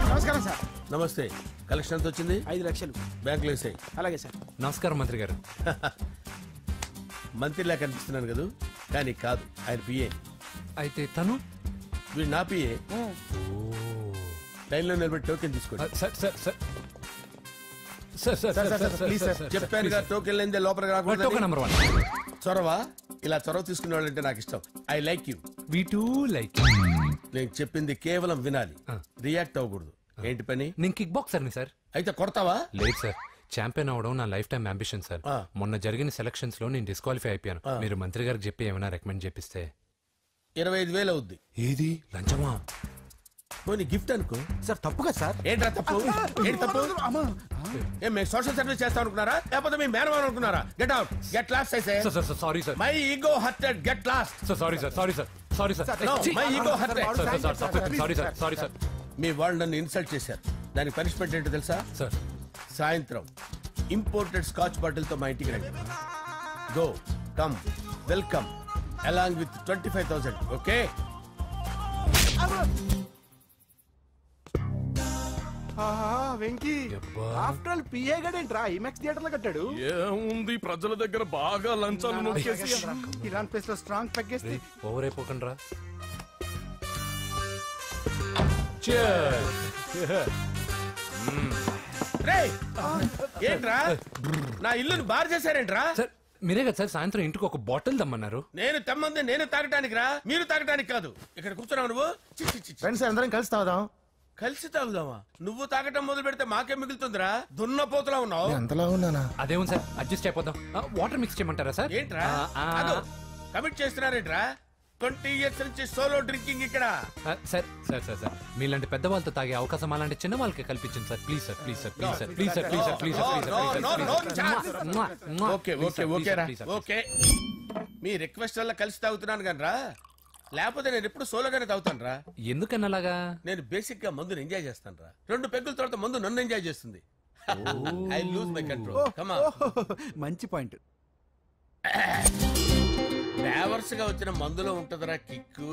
నమస్కారం సార్. నమస్తే. కలెక్షన్ ఎంత వచ్చింది? 5 లక్షలు. బ్యాంకులో వేసాయి. అలాగే సార్. నమస్కారం మంత్రి గారు. మంత్రిలా కనిపిస్తున్నాను కదా, కానీ కాదు, ఆయన పిఏ. అయితే తను వీడు నా పిఏ. లైన్లో నిలబెట్టి టోకెన్ తీసుకోండి. చెప్పాను కదా, టోకెన్ లేదే లోపలికి రాకూడదు. నెంబర్ 1 చొరవ. ఇలా చొరవ తీసుకునే వాళ్ళంటే నాకు ఇష్టం. I like you. We two like. నేను చెప్పింది కేవలం వినాలి, రియాక్ట్ అవ్వకూడదు. ఏంటి పని? నేను కిక్ బాక్సర్ని సార్. అయితే కొడతావా? లేదు సార్, ఛాంపియన్ అవడం నా లైఫ్ టైం అంబిషన్ సార్. మొన్న జరిగిన సెలక్షన్స్ లో నేను డిస్క్వాలిఫై అయిపోయాను. మీరు మంత్రి గారికి చెప్పి ఏమైనా రికమెండ్ చేపిస్తే. 25,000 అవుద్ది. ఏది లంచమా? పోనీ గిఫ్ట్ అనుకో. సార్ తప్పు కదా సార్. ఏంట్రా తప్పు? ఏంటి తప్పు? ఏం మేము సోషల్ సర్వీస్ చేస్తాం అనుకున్నారా, లేకపోతే మీ మేనమాన్ అనుకున్నారా? Get out, get lost. Sorry sir, my ego hurted, get lost. Sorry sir, sorry sir, sorry sir, my ego hurted. Sorry sir, sorry sir. మీ వాళ్ళు నన్ను ఇన్సల్ట్ చేశారు. దానికి పనిష్మెంట్ ఏంటో తెలుసా? సార్ సాయంత్రం ఇంపోర్టెడ్ స్కాచ్ బాటిల్ తో మా ఇంటికి రండి. Go come welcome along with 25,000. Okay? Venky after all PA గడేంట్రా ఇమెక్స్ థియేటర్ లో కట్టాడు. ఏముంది, ప్రజల దగ్గర బాగా లంచాలు నొక్కేసి ఇరాన్ ప్లేస్ లో స్ట్రాంగ్ తగ్గేస్తే ఓవర్ అయిపోకండి రా. ఏంట్రా నా ఇల్లుని బార్ చేశారేంట్రా? సార్ మీరే కదా సార్ సాయంత్రం ఇంటికి ఒక బాటిల్ దమ్మన్నారు. నేను తెమ్మంది నేను తాగటానికి రా, మీరు తాగటానికి కాదు. ఇక్కడ కూర్చున్నావు నువ్వు. ఫ్రెండ్స్ అందరం కలిసి తాగుదాం. కలిసి తాగుదామా? నువ్వు తాగటం మొదలు పెడితే మాకే మిగులుతుందిరా. దున్నపోతులా ఉన్నావు. ఎంతలా ఉన్నానా? అదేమో సార్, అడ్జస్ట్ అయిపోదాం. వాటర్ మిక్స్ చేయమంటారా సార్? ఏంట్రా కమిట్ చేస్తున్నారేంట్రా? 20 years నుంచి సోలో డ్రింకింగ్ ఇక్కడ. సార్ సార్ సార్ సార్ మీలాంటి పెద్ద వాళ్ళతో తాగే అవకాశం అలాంటి చిన్న వాళ్ళకి కల్పించండి sir. Please sir, please sir, please sir, please sir, please sir, please sir. Okay okay ఓకేరా, ఓకే. మీ రిక్వెస్ట్ వల్ల కలిసి తాగుతున్నాను కానీ రా, లేకపోతే నేను ఎప్పుడు సోలోగానే తాగుతాను రా. ఎందుకన్నా అలాగా? నేను బేసిక్ గా మందుని ఎంజాయ్ చేస్తాను రా. 2 పెగ్గుల తర్వాత మందు నన్ను ఎంజాయ్ చేస్తుంది. I lose my control. Come on. మంచి పాయింట్. ఫ్లేవర్స్ గా వచ్చిన మందులో ఉంటదరా కిక్కు.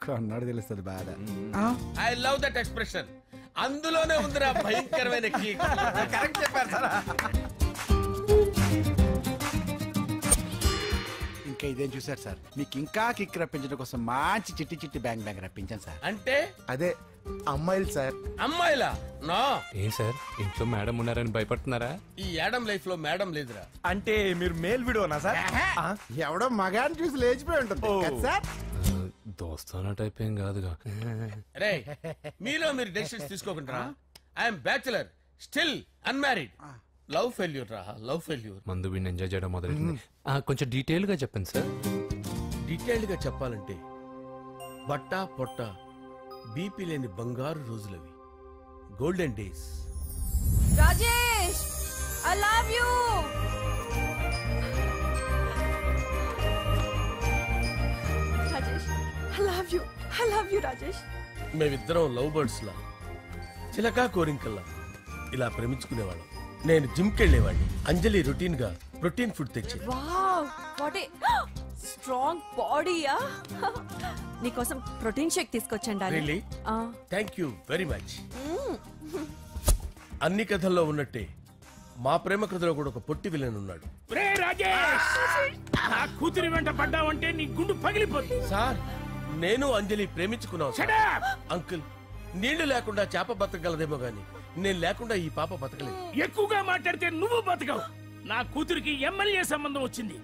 కన్నాడు తెలుస్తుంది బాధ. I love that expression. అందులోనే ఉందిరా భయంకరమైన కిక్. కరెక్ట్ చెప్పారు సార్. ఇంకా ఇదేం చూసారు సార్, మీకు ఇంకా కిక్ రప్పించడం కోసం మంచి చిట్టి చిట్టి బ్యాంగ్ బ్యాంగ్ రప్పించాను సార్. అంటే అదే అమ్మాయిలు సార్. అమ్మాయిలా? నో. ఏం సార్ ఇంట్లో మేడం ఉన్నారని భయపడుతున్నారా? ఈ యాడమ్ లైఫ్ లో మేడం లేదురా. అంటే మీరు మేల్ వీడియోనా సార్? ఎవడో మగాన్ని చూసి లేచిపోయి ఉంటుంది కదా సార్. దోస్తానా టైప్ ఏం కాదుగా. రే మీలో మీరు డెసిషన్స్ తీసుకోకుండా. I'm bachelor, still unmarried. Love failure రా, లవ్ ఫెయిల్యూర్. మందు వీడిని ఎంజాయ్ చేయడం మొదలైంది. కొంచెం డీటెయిల్ గా చెప్పండి సార్. డీటెయిల్డ్ గా చెప్పాలంటే బట్టా పొట్ట బీపీ లేని బంగారు రోజులవి, golden days. Rajesh, I love you. Rajesh, I love you, I love you Rajesh. మేమిద్దరం లవ్ బర్డ్స్ లా, చిలకా కోరింకల్లా ఇలా ప్రేమించుకునేవాళ్ళం. నేను జిమ్ కెళ్ళేవాడిని. అంజలి రొటీన్ గా ప్రోటీన్ ఫుడ్ తెచ్చి. వావ్, వాట్ ఏ స్ట్రాంగ్ బాడీయా. నీకోసం ప్రోటీన్ షేక్ తీసుకొచ్చండి. Really? Thank you very much. అన్ని కథల్లో ఉన్నట్టే మా ప్రేమ కథలో కూడా ఒక పొట్టి విలన్ ఉన్నాడు. కూతురి వెంట పడ్డావంటే నీ గుండు పగిలిపోతుంది. సార్ నేను అంజలి ప్రేమించుకున్నావు. అంకుల్, నీళ్లు లేకుండా చేప బతకగలదేమో గాని నేను లేకుండా ఈ పాప బతకలేదు. ఎక్కువగా మాట్లాడితే నువ్వు బతకవు. నా కూతురికి ఎమ్మెల్యే సంబంధం వచ్చింది.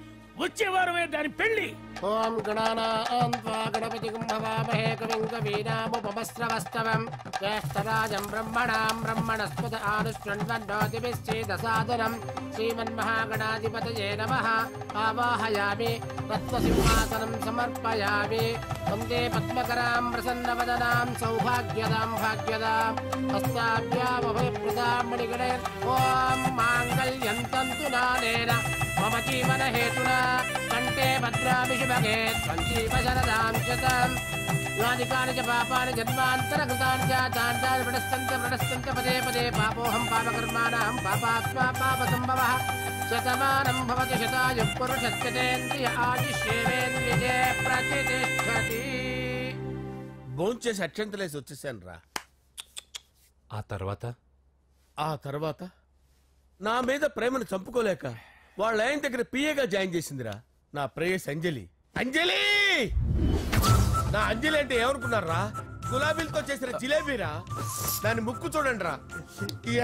వచ్చే వారమే దాని పెళ్లి. ఓం గణానాం త్వా గణపతిం భవామహే కవిం కవీనాముపమస్రవస్తవం జ్యేష్ఠరాజం బ్రహ్మణాం బ్రహ్మణస్పద ఆనుష్ణ్వన్నోతిభిశ్చేదసాదనం శ్రీమన్మహాగణాధిపతయే నమః. ఆవాహయామి తత్వసింహాసనం సమర్పయామి. వందే పద్మకరాం ప్రసన్నవదనాం సౌభాగ్యదాం భాగ్యదాం హస్తాభ్యామభయప్రదాం మణిగణైర్. ఓం మాంగళ్యం తంతు నానేన మమ జీవన హేతునా కంటే భద్రామి శుభగే సంజీవ శరదాం శతం. యాదికాని చ పాపాని జన్మాంతరకృతాని చ తాంతాని ప్రణశ్చంత పదే పదే పాపోహం పాపకర్మాణం పాపాత్మా పాపసంభవః శతమానం భవతి శతాయుః పురుషస్యేంద్రియ ఆదిశ్యేవేంద్రియే ప్రతిష్టతి. భోంచేసి అక్షంతలేసి వచ్చేసాను రా. ఆ తర్వాత నా మీద ప్రేమను చంపుకోలేక వాళ్ళ ఆయన దగ్గర పిఏగా జాయిన్ చేసిందిరా నా ప్రేయస్ అంజలి. అంజలి నా అంజలి అంటే ఏమనుకున్నారా? గులాబీలతో చేసిన జిలేబీరా. దాని ముక్కు చూడండి రా,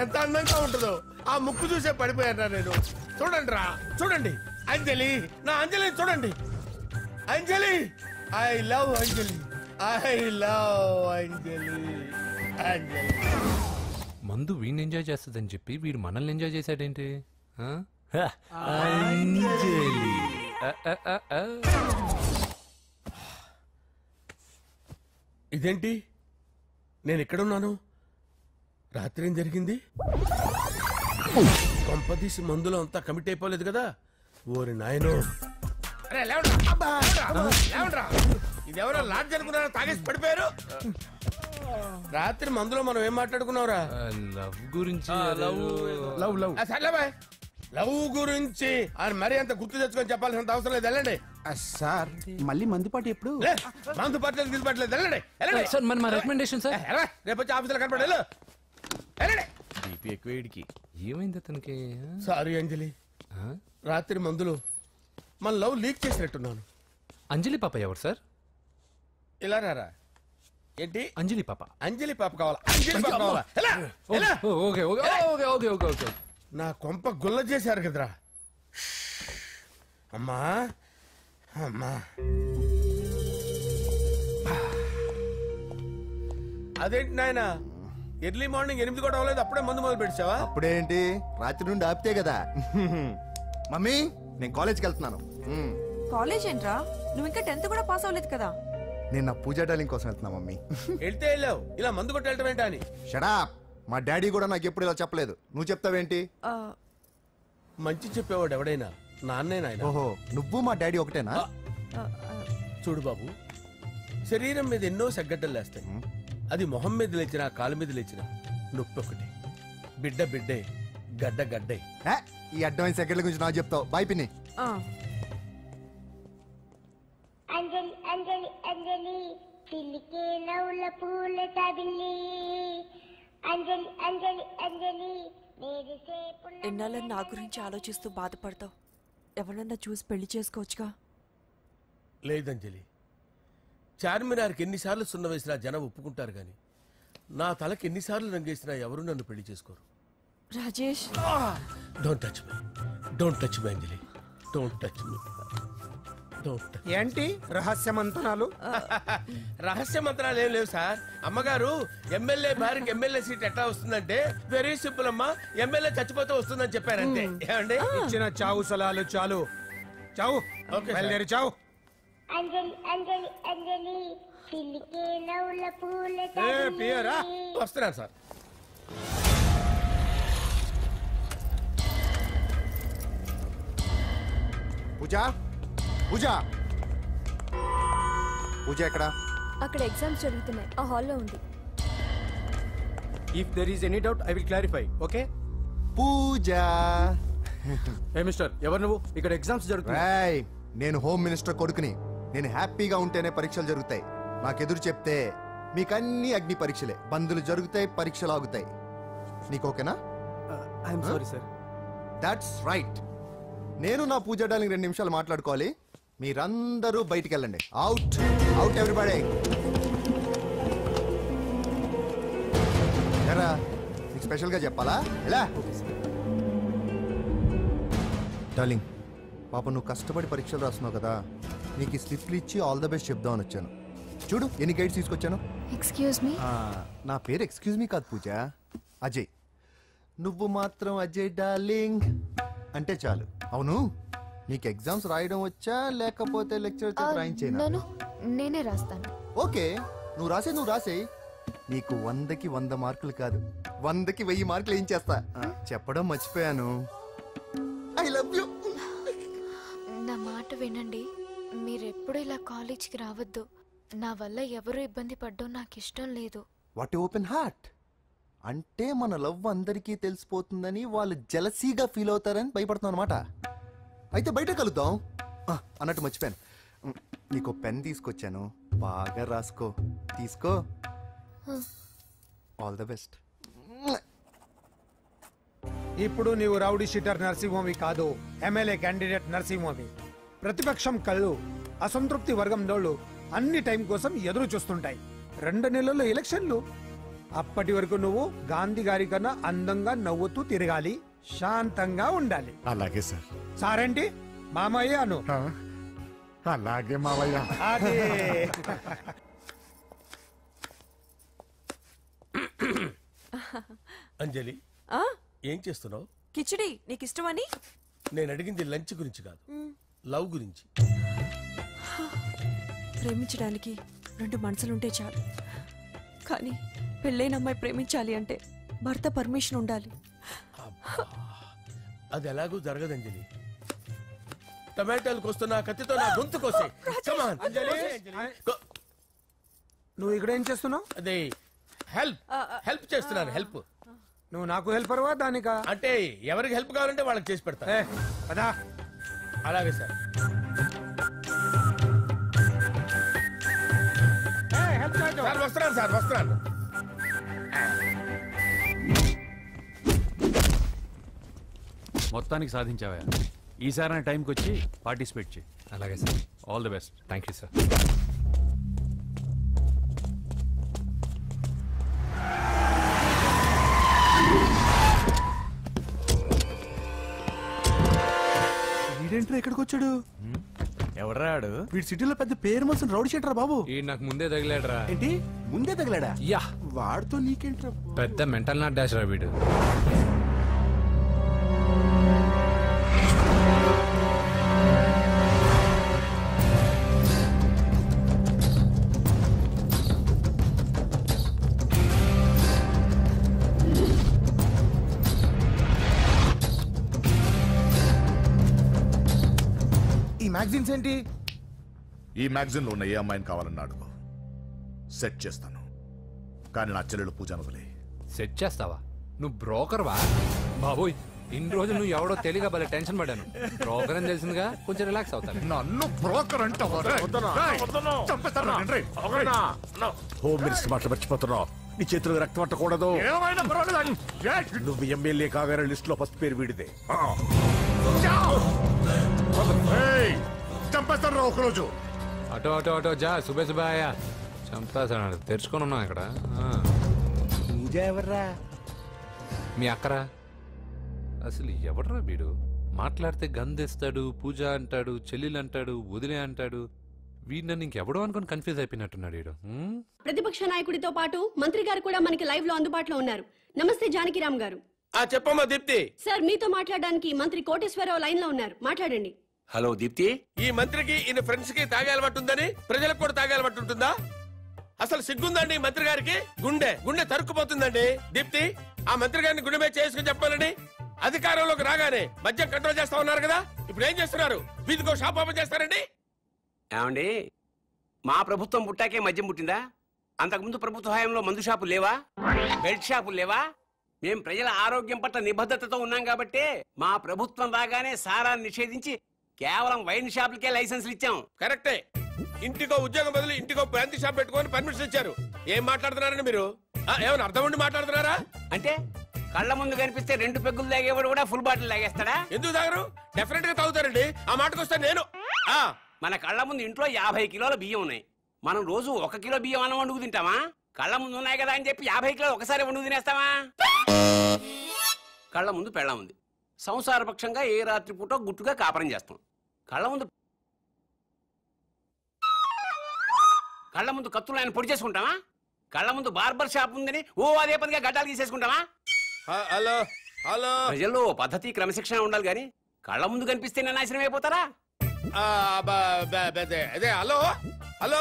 ఎంత అందంగా ఉంటుందో. ఆ ముక్కు చూసే పడిపోయారా నేను. చూడండి రా, చూడండి అంజలి, నా అంజలి చూడండి. Anjali, I love Anjali, I love Anjali. Anjali మందు వీడిని ఎంజాయ్ చేస్తుందని చెప్పి వీడు మనల్ని ఎంజాయ్ చేశాడేంటి? ఇదేంటి, నేను ఎక్కడున్నాను? రాత్రి ఏం జరిగింది? కొంపదీసి మందులో అంతా కమిట్ అయిపోలేదు కదా? ఓరి నాయనో, ఇదెవరో లాడ్జ్ అనుకున్నారా? తాగేసి పడిపోయారు. రాత్రి మందులో మనం ఏం మాట్లాడుకున్నావురా? లవ్ గురించి. లవ్ గురించి మరీ అంత గుర్తు తెచ్చుకొని చెప్పాల్సినంత అవసరం లేదు. వెళ్ళండి సార్. మళ్ళీ మందుపాటి ఎప్పుడు? మందు పట్టలేదు గిల్పట్లేదు. వెళ్ళండి వెళ్ళండి. సార్ మన రికమెండేషన్ సార్. రేపు వచ్చి ఆఫీసులో కనపడేళ్ళు. వెళ్ళండి. ఏమైంది అతనికి? సారీ అంజలి, రాత్రి మందులో మన లవ్ లీక్ చేసినట్టున్నాను. అంజలి పాప ఎవరు సార్? ఇలా రారా. ఏంటి అంజలి పాప? అంజలి పాప కావాలా? అంజలి పాప కావాలా? ఎలా? ఎలా? Okay okay okay okay okay okay. నా కొంప గుల్ల చేశారు కదరా. అమ్మా అమ్మా, అదేంటి నాయన, ఎర్లీ మార్నింగ్ 8 కూడా అవ్వలేదు, అప్పుడే మందు మొదలు పెట్టావా? అప్పుడేంటి, రాత్రి నుండి ఆపితే కదా. మమ్మీ, నేను కాలేజ్కి వెళ్తున్నాను. కాలేజ్ ఏంట్రా? నువ్వు ఇంకా 10th కూడా పాస్ అవ్వలేదు కదా. నేను నా పూజా డాలింగ్ కోసం వెళ్తున్నా మమ్మీ. వెళ్తే వెళ్ళావు, ఇలా మందు కొట్టి వెళ్ళటం ఏంటా అని. షడా, మా డాడీ కూడా నాకు ఎప్పుడు ఇలా చెప్పలేదు. నువ్వు చెప్తావేంటి? మంచి చెప్పేవాడు ఎవడైనా నాన్నే నాయన. ఓహో, నువ్వు మా డాడీ ఒకటేనా? చూడు బాబు, శరీరం మీద ఎన్నో సగ్గడ్డలు లేస్తాయి. అది మొహం మీద లేచినా కాలు మీద లేచినా నొప్పి ఒకటి. బిడ్డ బిడ్డే, గడ్డ గడ్డే. ఈ అడ్వాన్స్ సెకండ్ల గురించి నాకు చెప్తావు. బాయ్ పిన్ని. అంజలి అంజలి అంజలి చిలికే నవ్వుల పూల తబిల్లి. అంజలి అంజలి అంజలి ఎన్నాళ్ళని నా గురించి ఆలోచిస్తూ బాధపడతావు? ఎవరన్నా చూసి పెళ్లి చేసుకోవచ్చుగా. లేదంజలి, చార్మినార్కి ఎన్నిసార్లు సున్న వేసినా జనం ఒప్పుకుంటారు గాని నా తలకి ఎన్నిసార్లు రంగేసినా ఎవరు నన్ను పెళ్లి చేసుకోరు. Rajesh, don't touch me, don't touch me Anjali, don't touch me. ఏంటి రహస్య మంత్రాలు? రహస్య మంత్రాలు ఏం లేవు సార్. అమ్మగారు, ఎమ్మెల్యే భార్యకి ఎమ్మెల్యే సీట్ ఎట్లా వస్తుందంటే వెరీ సింపుల్ అమ్మా, ఎమ్మెల్యే చచ్చిపోతే వస్తుందని చెప్పారంటే. ఏమండి, ఇచ్చిన చావు సలాలు చాలు. చావు, బయలుదేరి చావు. అంజలి అంజలి అంజలి చిలికే నవ్వుల పూల తబిల్లి. వస్తున్నాను సార్. పూజ, పూజ, పూజ ఎక్కడ? అక్కడ ఎగ్జామ్స్ జరుగుతున్నాయి, ఆ హాల్లో ఉంది. If there is any doubt I will clarify. Okay? Pooja. ఏ మిస్టర్, ఎవరు నువ్వు? ఇక్కడ ఎగ్జామ్స్ జరుగుతున్నాయి. నేను హోమ్ మినిస్టర్ కొడుకుని. నేను హ్యాపీగా ఉంటేనే పరీక్షలు జరుగుతాయి. నాకెదురు చెప్తే మీకన్నీ అగ్ని పరీక్షలే. బందులు జరుగుతాయి, పరీక్షలు ఆగుతాయి. నీకు ఓకేనా? I'm sorry sir. That's right. నేను నా పూజ డార్లింగ్ 2 నిమిషాలు మాట్లాడుకోవాలి. మీరందరూ బయటికి వెళ్ళండి. Out out everybody. ఎరా, నీకు స్పెషల్గా చెప్పాలా? ఎలా డార్లింగ్, పాప నువ్వు కష్టపడి పరీక్షలు రాస్తున్నావు కదా, నీకు ఈ స్లిప్లు ఇచ్చి ఆల్ ద బెస్ట్ చెప్దామని వచ్చాను. చూడు ఎన్ని గైడ్స్ తీసుకొచ్చాను. Excuse me. నా పేరు ఎక్స్క్యూజ్ మీ కాదు పూజ, అజయ్. నువ్వు మాత్రం అజయ్ డార్లింగ్ అంటే చాలు. అవును, నీకు ఎగ్జామ్స్ రాయడం వచ్చా లేకపోతే లెక్చర్ రాయించేనా? నేనే రాస్తాను. ఓకే, నువ్వు రాసే. నీకు 100కి 100 మార్కులు కాదు, 100కి 1000 మార్కులు ఏం చేస్తా. చెప్పడం మర్చిపోయాను, ఐ లవ్ యూ. నా మాట వినండి, మీరెప్పుడు ఇలా కాలేజ్కి రావద్దు. నా వల్ల ఎవరు ఇబ్బంది పడ్డం నాకు ఇష్టం లేదు. వాట్ ఓపెన్ హార్ట్ అంటే మన లవ్ అందరికీ తెలిసిపోతుందని వాళ్ళు జలసీగా ఫీల్ అవుతారని భయపడుతున్నాం అనమాట. అయితే బయట కలుద్దాం. అన్నట్టు మర్చిపోయాను, నీకు పెన్ తీసుకొచ్చాను, బాగా రాసుకో. తీసుకో. All the best. ఇప్పుడు నీవు రౌడీ షీటర్ నరసింహవి కాదు, ఎమ్మెల్యే క్యాండిడేట్ నరసింహవి. ప్రతిపక్షం కళ్ళు అసంతృప్తి వర్గం నోళ్ళు అన్ని టైం కోసం ఎదురు చూస్తుంటాయి. 2 నెలల్లో ఎలక్షన్లు. అప్పటి వరకు నువ్వు గాంధీ గారి కన్నా అందంగా నవ్వుతూ తిరగాలి, శాంతంగా ఉండాలి. అలాగే సార్. సారేంటి మామయ్య అను. అలాగే మావయ్య. అదే. అంజలి, ఏం చేస్తున్నావు? కిచిడి నీకు ఇష్టమని. నేను అడిగింది లంచ్ గురించి కాదు, లవ్ గురించి. ప్రేమించడానికి 2 మనసులుంటే చాలు, కానీ పెళ్ళైన అమ్మాయి ప్రేమించాలి అంటే భర్త పర్మిషన్ ఉండాలి. అది ఎలాగూ జరగదు అంజలి. టమాటాలు కోస్తున్నా కత్తితో నా గొంతు కోసే. నువ్వు ఇక్కడ ఏం చేస్తున్నావు? అదే హెల్ప్ చేస్తున్నాను. హెల్ప్. నువ్వు నాకు హెల్పర్వా దానికా? అంటే ఎవరికి హెల్ప్ కావాలంటే వాళ్ళకి చేసి పెడతా. అదా. అలాగే సార్. వస్తున్నాను సార్, వస్తున్నాను. మొత్తానికి సాధించావా? ఈసారి టైంకి వచ్చి పార్టిసిపేట్ చేయి. అలాగే sir. All the best. Thank you sir. వీడేంట్రా ఇక్కడికి వచ్చాడు? ఎవడ్రాడు? వీడి సిటీలో పెద్ద పేరు మోసిన రౌడీ షీటర్ బాబు. ఈ నాకు ముందే తగిలాడరా. ఏంటి ముందే తగిలాడా? యా. వాడితో నీకేంట్రా? పెద్ద మెంటల్ నాట్ డాష్ రా వీడు. మ్యాగజైన్స్ ఏంటి? ఈ మ్యాగజైన్ లో ఉన్న ఏ అమ్మాయిని కావాలని అడుగు, సెట్ చేస్తాను. కానీ నా చెల్లెలు పూజను వదిలే. సెట్ చేస్తావా? నువ్వు బ్రోకర్ వా? బాబోయ్, ఇన్ని రోజులు నువ్వు ఎవడో తెలియక భలే టెన్షన్ పడ్డాను. బ్రోకర్ అని తెలిసిందిగా కొంచెం రిలాక్స్ అవుతాను. నన్ను బ్రోకర్ అంటావా? హోమ్ మినిస్టర్ మాటలు మర్చిపోతున్నావు. నీ చేతులకు రక్తం పట్టకూడదు. నువ్వు ఎమ్మెల్యే కాగానే లిస్ట్ లో ఫస్ట్ పేరు వీడిదే. చంపేస్తాను ఒకరోజు. అటో అటో అటో జా. సుబే సుబే ఆయా. చంపేస్తాడు. తెరుచుకొని ఉన్నాం ఇక్కడ. పూజ ఎవర్రా? మీ అక్కరా? అసలు ఎవడరా వీడు? మాట్లాడితే గంధేస్తాడు, పూజ అంటాడు, చెల్లెలు అంటాడు, వదిలే అంటాడు. వీడు నన్ను ఇంకెవడో అనుకుని కన్ఫ్యూజ్ అయిపోయినట్టున్నాడు వీడు. ప్రతిపక్ష నాయకుడితో పాటు మంత్రి గారు కూడా మనకి లైవ్ లో అందుబాటులో ఉన్నారు. నమస్తే జానకిరామ్ గారు. చెప్పమ్మా దీప్తి. సార్ మీతో మాట్లాడడానికి మంత్రి కోటేశ్వరరావు లైన్ లో ఉన్నారు, మాట్లాడండి. హలో దీప్తి. ఈ మంత్రికి ఈయన ఫ్రెండ్స్ కి తాగే అలవాటు ఉందని ప్రజలకు కూడా తాగే అలవాటు ఉంటుందా? అసలు సిగ్గుందండి మంత్రి గారికి? గుండె తరుక్కుపోతుందండి. దీప్తి, ఆ మంత్రి గారిని గుండె మీద చేసుకుని చెప్పాలని అధికారంలోకి రాగానే మద్యం కంట్రోల్ చేస్తా ఉన్నారు కదా, ఇప్పుడు ఏం చేస్తున్నారు? వీధికో షాప్ ఓపెన్ చేస్తారండి. ఏమండి, మా ప్రభుత్వం పుట్టాకే మద్యం పుట్టిందా? అంతకుముందు ప్రభుత్వ హయాంలో మందు షాపులు లేవా? బెల్ట్ షాపులు లేవా? మేం ప్రజల ఆరోగ్యం పట్ల నిబద్ధతతో ఉన్నాం కాబట్టి మా ప్రభుత్వం రాగానే సారాన్ని నిషేధించి కేవలం వైన్ షాపులకే లైసెన్సులు ఇచ్చాం. కరెక్టే. ఇంటికో ఉద్యోగం బదులు ఇంటికో బ్రాంతి షాప్ పెట్టుకొని పర్మిషన్ ఇచ్చారు. ఏం మాట్లాడుతున్నారండి మీరు? ఏమైనా అర్థం ఉండి మాట్లాడుతున్నారా? అంటే కళ్ళ ముందు కనిపిస్తే 2 పెగ్గులు తాగేవాడు కూడా ఫుల్ బాటిల్ తాగేస్తాడా? ఎందుకు తాగరు? డెఫినెట్ గా తాగుతారండి. ఆ మాటకు వస్తే నేను మన కళ్ళ ముందు ఇంట్లో 50 కిలోల బియ్యం ఉన్నాయి. మనం రోజు 1 కిలో బియ్యం అన్నం వండుకు తింటామా? కళ్ళ ముందు ఉన్నాయి కదా అని చెప్పి 50 కిలోలు ఒకసారి వండుకు తినేస్తామా? కళ్ళ ముందు పెళ్ళం ఉంది. సంసారపక్షంగా ఏ రాత్రి పూట గుట్టుగా కాపురం చేస్తాం. కళ్ళ ముందు కత్తులు ఆయన పొడి చేసుకుంటామా? కళ్ళ ముందు బార్బర్ షాప్ ఉందని అదే పనిగా గడ్డాలు తీసేసుకుంటామా? హలో హలో, ప్రజల్లో పద్ధతి క్రమశిక్షణ ఉండాలి గాని కళ్ళ ముందు కనిపిస్తే నాశనం అయిపోతారా? అదే హలో హలో,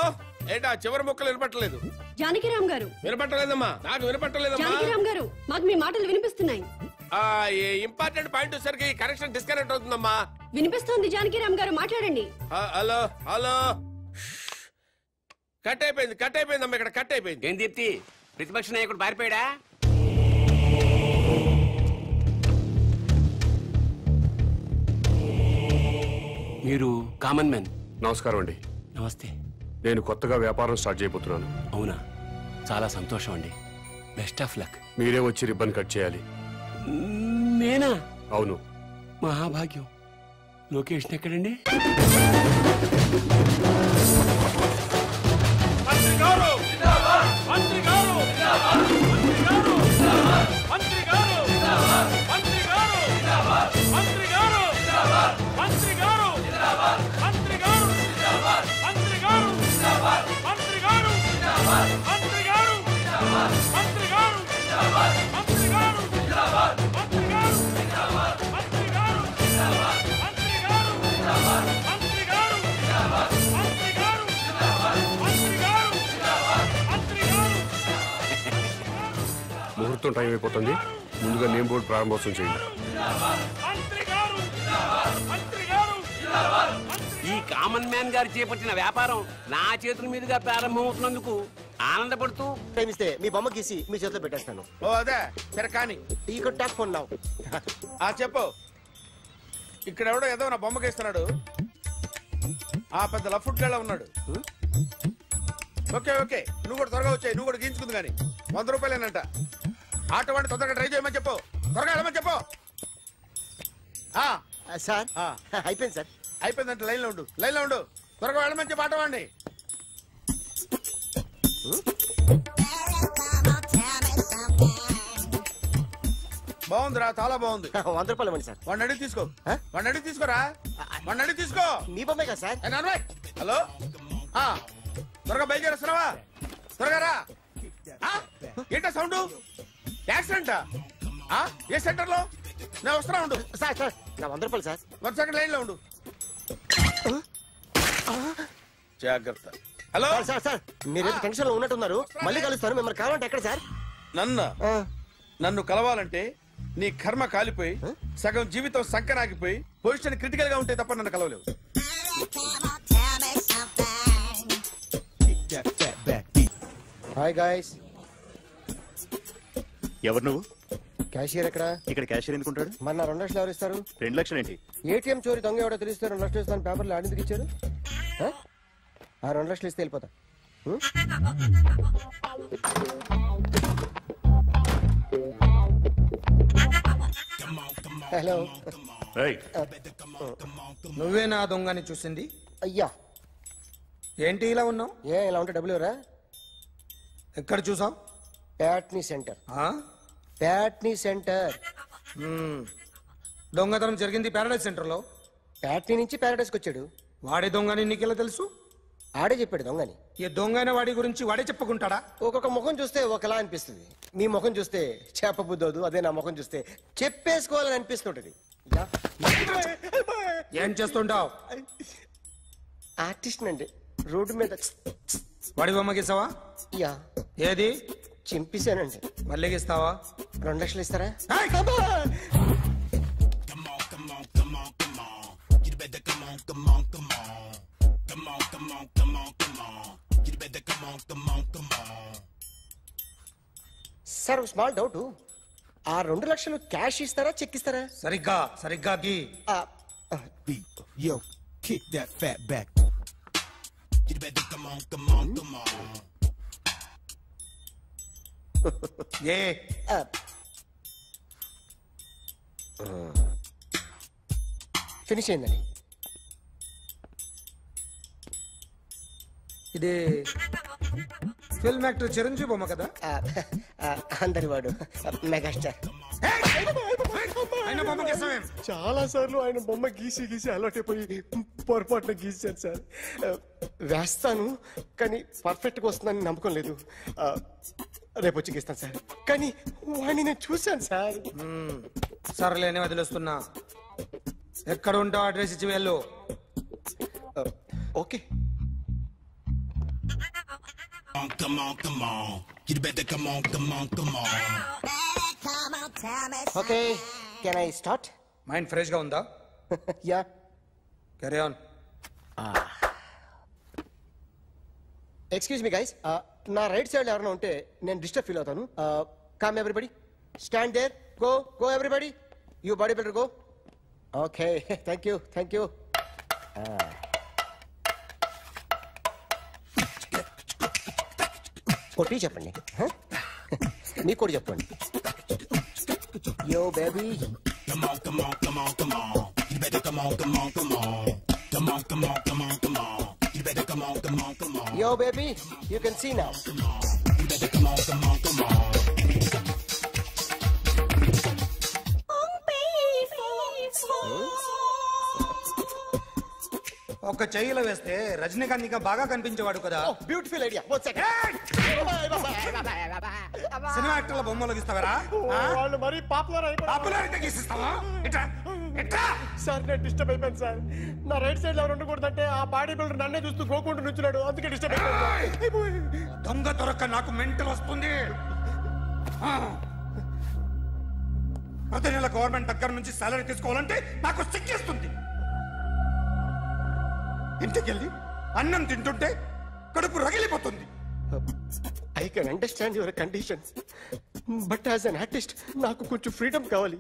ఏంటా చివరి ముక్కలు వినపట్టలేదు? జానకిరామ్ గారు. వినపట్టలేదమ్మా, నాకు వినపట్టలేదమ్మా. జానకిరామ్ గారు, మాకు మీ మాటలు వినిపిస్తున్నాయి. ఇంపార్టెంట్ పాయింట్ వచ్చేసరికి కనెక్షన్ డిస్కనెక్ట్ అవుతుందమ్మా. వినిపిస్తోంది జానకిరామ్ గారు, మాట్లాడండి. హలో హలో, కట్ అయిపోయింది అమ్మ, ఇక్కడ కట్ అయిపోయింది. ఏం దీప్తి, ప్రతిపక్ష నాయకుడు పారిపోయాడా? మీరు కామన్ మ్యాన్. నమస్కారం అండి. నమస్తే. నేను కొత్తగా వ్యాపారం స్టార్ట్ చేయబోతున్నాను. అవునా, చాలా సంతోషం అండి. Best of luck. మీరే వచ్చి రిబ్బన్ కట్ చేయాలి. నేనా? అవును. మహాభాగ్యం. లొకేషన్ ఎక్కడండి? ముహూర్తం టైం అయిపోతుంది. ముందుగా నేమ్ బోర్డు ప్రారంభోత్సవం చేయండి. ఈ కామన్ మ్యాన్ గారు చేపట్టిన వ్యాపారం నా చేతుల మీదుగా ప్రారంభమవుతున్నందుకు ఆనందపడుతూ ప్రేమిస్తే మీ బొమ్మ గీసి మీ చేతిలో పెట్టేస్తాను. ఓ అదే సరే కానీ ఈ టాక్ ఫోన్ నావు. చెప్పు. ఇక్కడ ఎవడో ఏదో నా బొమ్మకి ఇస్తున్నాడు. ఆ పెద్ద లఫుట్ గళ్ళ ఉన్నాడు. ఓకే ఓకే, నువ్వు కూడా త్వరగా వచ్చాయి. నువ్వు కూడా గీంచుకుంది కానీ 100 రూపాయలేనంట. ఆటో వాడిని తొందరగా ట్రై చేయమని చెప్పు. త్వరగా వెళ్ళమని చెప్పు. సార్ అయిపోయింది సార్. అయిపోయిందంటే లైన్లో ఉండు. త్వరగా వెళ్ళమని చెప్పు ఆటో వాడిని. బాగుందిరా, చాలా బాగుంది. 100 రూపాయలు ఇవ్వండి సార్. వాడిని అడిగి తీసుకో. వాడిని అడిగి తీసుకోరా. వాడిని అడిగి తీసుకో. మీ బొమ్మే కదా సార్. హలో, త్వరగా బయలుదేరేస్తున్నావా? త్వరగా రా. ఏంటా సౌండ్? యాక్సిడెంటా? ఏ సెంటర్ లో? నేను వస్తున్నా ఉండు. సార్ సార్ నా 100 రూపాయలు సార్. 1 సెకండ్ లైన్ లో ఉండు. జాగ్రత్త. హలో సార్ సార్ మీరు టెన్షన్ లో ఉన్నట్టున్నారు. మళ్ళీ కలుస్తాను. మిమ్మల్ని కావాలంటే ఎక్కడ సార్? నన్ను కలవాలంటే నీ కర్మ కాలిపోయి సగం జీవితం సంకనాగిపోయి పొజిషన్ క్రిటికల్ గా ఉంటే తప్ప నన్ను కలవలేవు. Hi guys. ఎవరు నువ్వు? క్యాషియర్ ఎక్కడ? ఇక్కడ క్యాషియర్ ఎందుకుంటాడు? మన 2 లక్షలు ఎవరు ఇస్తారు? 2 లక్షలు ఏంటి? ఏటీఎం చోరీ దొంగ ఎవడో తెలిస్తే 2 లక్షలు ఇస్తాను పేపర్లు ఆడిందుకు ఇచ్చారు. ఆ 2 లక్షలు ఇస్తే వెళ్ళిపోతా. హలో, నువ్వే నా దొంగని చూసింది? అయ్యా ఏంటి ఇలా ఉన్నావు? ఇలా ఉంటే డబ్బులు ఎవరా? ఎక్కడ చూసావు? ప్యాట్నీ సెంటర్. ప్యాట్నీ సెంటర్. దొంగతనం జరిగింది ప్యారడైజ్ సెంటర్ లో. ప్యాట్నీ నుంచి ప్యారడైజ్కి వచ్చాడు. వాడే దొంగని నీకెలా తెలుసు? ఆడే చెప్పాడు దొంగని. ఈ దొంగైన వాడి గురించి వాడే చెప్పుకుంటాడా? ఒక్కొక్క ముఖం చూస్తే ఒకలా అనిపిస్తుంది. మీ ముఖం చూస్తే చెప్పబుద్దోదు. అదే నా ముఖం చూస్తే చెప్పేసుకోవాలని అనిపిస్తుంటది. ఏం చేస్తుంటావు? ఆర్టిస్ట్ అండి. రోడ్డు మీద వాడి బొమ్మ గీసావా? యా. ఏది? చింపేశానండి. మళ్ళీ గీస్తావా? 2 లక్షలు ఇస్తారా? Sir small doubt. ఆ 2 లక్షలు క్యాష్ ఇస్తారా చెక్ ఇస్తారా? సరిగ్గా గీ. Yo, kick that fat back. You better come on. Finish అయిందండి. ఇది ఫిల్మ్ యాక్టర్ చిరంజీవి బొమ్మ కదా? అందరి వాడు మెగాస్టార్. చాలా సార్లు ఆయన బొమ్మ గీసి అలవాటైపోయి పొరపాటున గీసాను సార్. వేస్తాను కానీ పర్ఫెక్ట్ గా వస్తుందని నమ్మకం లేదు. రేపు వచ్చి గీస్తాను సార్. కానీ వాడిని నేను చూశాను సార్. సర్లేనే వదిలేస్తున్నా. ఎక్కడ ఉంటావు అడ్రస్ ఇచ్చి వెళ్ళు. Okay. Come on. You better come on. Okay, can I start? Mind fresh గా ఉందా? Yeah. Carry on. Excuse me guys, నా రైట్ సైడ్ ఎవరైనా ఉంటే నేను డిస్టర్బ్ ఫీల్ అవుతాను. Come everybody, stand there, go go everybody, you body builder go. Okay, thank you thank you. కొట్టి చెప్పండి, మీకు కూడా చెప్పండి. Yo baby, Come on, come on, come on, come on. You better come on, come on, come on. Come on, come on, come on, come on. You better come on, come on, come on. yo baby, you can see now. You better come on, come on, come on. ఒక చెయ్యిలో వేస్తే రజనీకాంత్ ఇంకా బాగా కనిపించేవాడు కదా. Beautiful idea. Cinema యాక్టర్ల బొమ్మలు గీస్తావరా? వాళ్ళు మరి popular popularity గీసిస్తావా? Sir నేను disturb అయిపోయాను సార్. నా రైట్ సైడ్ ఎవరు ఉండకూడదంటే ఆ బాడీ బిల్డర్ నన్నే చూస్తూ గోకుంటూ నుంచున్నాడు, అందుకే డిస్టర్బ్ అయిపోయాను. దొంగ దొరక్క నాకు మెంటల్ వస్తుంది. ప్రతి నెల గవర్నమెంట్ దగ్గర నుంచి సాలరీ తీసుకోవాలంటే నాకు సిగ్గేస్తుంది. ఇంటికెళ్ళి అన్నం తింటుంటే కడుపు రగిలిపోతుంది. I can understand your conditions, but as an artist నాకు కొంచెం ఫ్రీడమ్ కావాలి.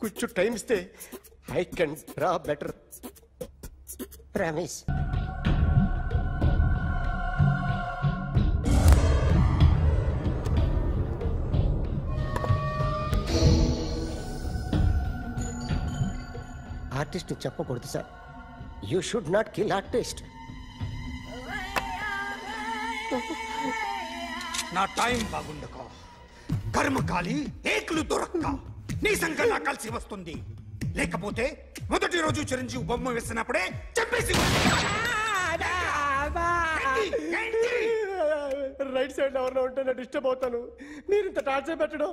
కొంచెం టైం ఇస్తే I can draw better. Promise. Artist చెప్పకూడదు sir. You should not kill artist. నా టైం బాగుండక కర్మకాలి ఏకులు దొరక్క నీ సంఘం నాకు కలిసి వస్తుంది. లేకపోతే మొదటి రోజు చిరంజీవి బొమ్మ వేసినప్పుడే చెప్పేసి రైట్ సైడ్ ఎవరిలో ఉంటే నేను డిస్టర్బ్ అవుతాను. మీరు ఇంత టార్చర్ పెట్టడం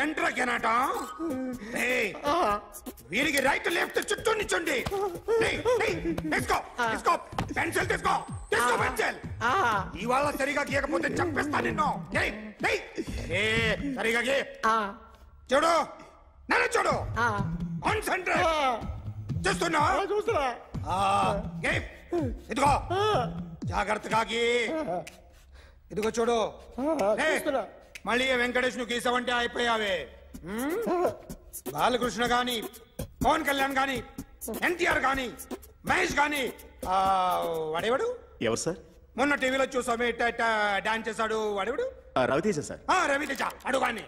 ఎంట్రా కెనాట. వీరికి రైట్ లెఫ్ట్ చుట్టూ నిచ్చండి. పెన్సిల్ తీసుకో, తీసుకో పెన్సిల్. ఇవాళ సరిగా గీయకపోతే చంపేస్తా నిన్ను. సరిగా గీ. చూడు, నన్ను చూడు. కాన్సంట్రేట్ చూస్తున్నా. చూస్తున్నా. ఇదిగో జాగ్రత్తగా గీ. ఇదిగో చూడు. మళ్ళీ వెంకటేష్ ను గీసావంటే అయిపోయావే. బాలకృష్ణ గాని, పవన్ కళ్యాణ్ గాని, ఎన్టీఆర్ గాని, మహేష్ గాని, వాడేవాడు ఎవరు సార్? మొన్న టీవీలో చూసామే డాన్స్ చేశాడు వాడేవాడు? రవితేజ సార్. రవితేజ అడుగాని.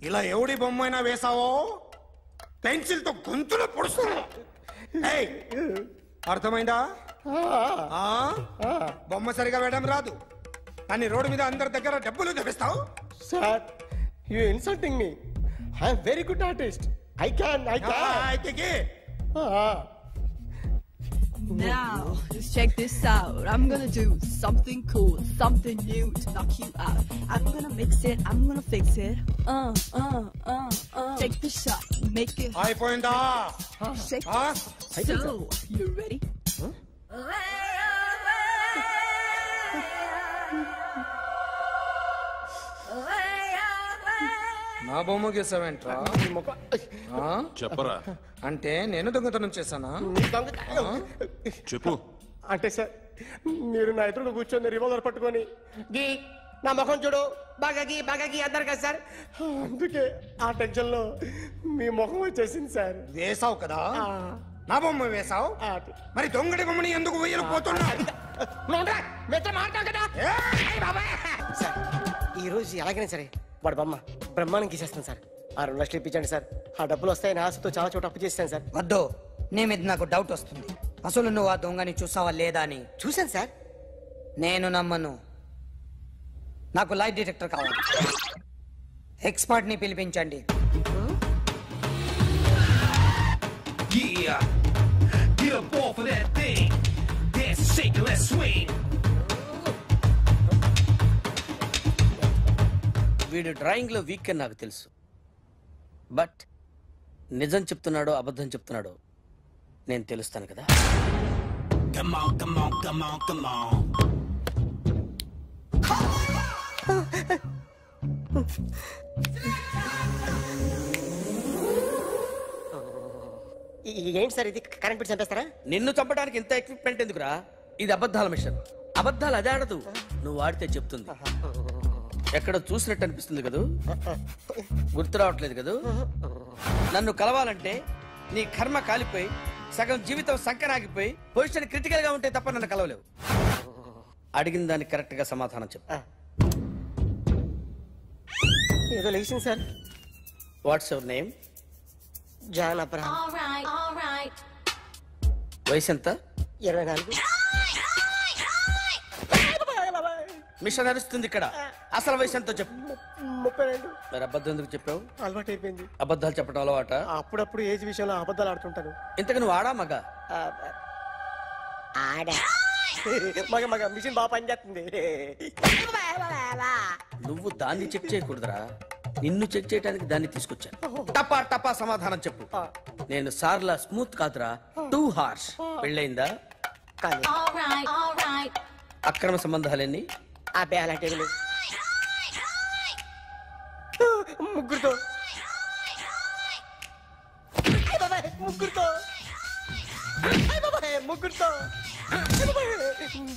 ఇలా ఎవడి బొమ్మైనా వేసావో పెన్సిల్ తో గొంతులో పొడుస్తున్నా. అర్థమైందా? బొమ్మ సరిగా వేయడం రాదు కానీ రోడ్డు మీద అందరి దగ్గర డబ్బులు తెప్పిస్తావు. Sir, you insulting me. I am very good artist. I can. Now, just check this out. I'm gonna do something cool, something new to knock you out. I'm gonna mix it, I'm gonna fix it. Take the shot, make it. అయిపోయిందా? Shake it. So, you ready? నా బొమ్మ గీసావేంట్రా? చెప్పరా. అంటే నేను దొంగతనం చేశానా? చెప్పు. అంటే సార్, మీరు నా ఎదురుగా కూర్చొని రివాల్వర్ పట్టుకొని గీ, నా ముఖం చూడు, బాగా గీ అన్నారు కదా సార్. అందుకే ఆ టెన్షన్ లో మీ ముఖం వచ్చేసింది సార్. వేసావు కదా, నా బొమ్మ వేసావు. మరి దొంగడి బొమ్మని ఎందుకు వేయలేకపోతున్నా? సార్, ఈ రోజు ఎలాగైనా సరే వాడు బొమ్మ బ్రహ్మాండం గీసేస్తాను సార్. 6 లక్షలు ఇప్పించండి సార్. ఆ డబ్బులు వస్తాయని ఆశతో చాలా చోట అప్పు చేస్తాను సార్. వద్దు, నీ మీద నాకు డౌట్ వస్తుంది. అసలు నువ్వు ఆ దొంగని చూసావా లేదా అని. చూశాను సార్. నేను నమ్మను. నాకు లైట్ డిటెక్టర్ కావాలి. ఎక్స్పర్ట్ ని పిలిపించండి. Yeah, get up off of that thing. Dance and shake and let's swing. వీడు డ్రాయింగ్ లో వీక్ అని నాకు తెలుసు. బట్ నిజం చెప్తున్నాడో అబద్ధం చెప్తున్నాడో నేను తెలుస్తాను కదా. Come on, come on, come on, come on. ఏంటి సార్ ఇది? కరెంట్ బిల్ చంపేస్తారా? నిన్ను చంపడానికి ఇంత ఎక్విప్మెంట్ ఎందుకురా? ఇది అబద్ధాల మిషన్. అబద్ధాలు అదే ఆడదు, నువ్వు ఆడితే చెప్తుంది. ఎక్కడ చూసినట్టు అనిపిస్తుంది కదూ, గుర్తు రావట్లేదు కదూ. నన్ను కలవాలంటే నీ కర్మ కాలిపోయి సగం జీవితం సంకరాగిపోయి పొజిషన్ క్రిటికల్ గా ఉంటే తప్ప నన్ను కలవలేవు. అడిగిన దానికి కరెక్ట్ గా సమాధానం చెప్పు. ఏదో లేచింది sir. What's your name? John Abraham. వయసు ఎంత? 24. మిషన్ నడుస్తుంది ఇక్కడ. అసలు వయసు ఎంతో చెప్పు. 32. మరి అబద్ధం ఎందుకు చెప్పావు? అలవాటు అయిపోయింది. అబద్ధాలు చెప్పడం అలవాట? అప్పుడప్పుడు ఏజ్ విషయంలో అబద్ధాలు ఆడుతుంటాను. ఇంతకు నువ్వు ఆడా మగ? ఆడా. మగ మిషన్ బాగా పనిచేస్తుంది. నువ్వు దాన్ని చెక్ చేయకూడదురా, నిన్ను చెక్ చేయడానికి దాన్ని తీసుకొచ్చాను. టపా టపా సమాధానం చెప్పు. నేను సార్లా స్మూత్ కాదురా, టూ హార్ష్. పెళ్ళయిందా? అక్రమ సంబంధాలన్నీ? అబ్బే అలాంటి ముగ్గురుతో ముగ్గురుతో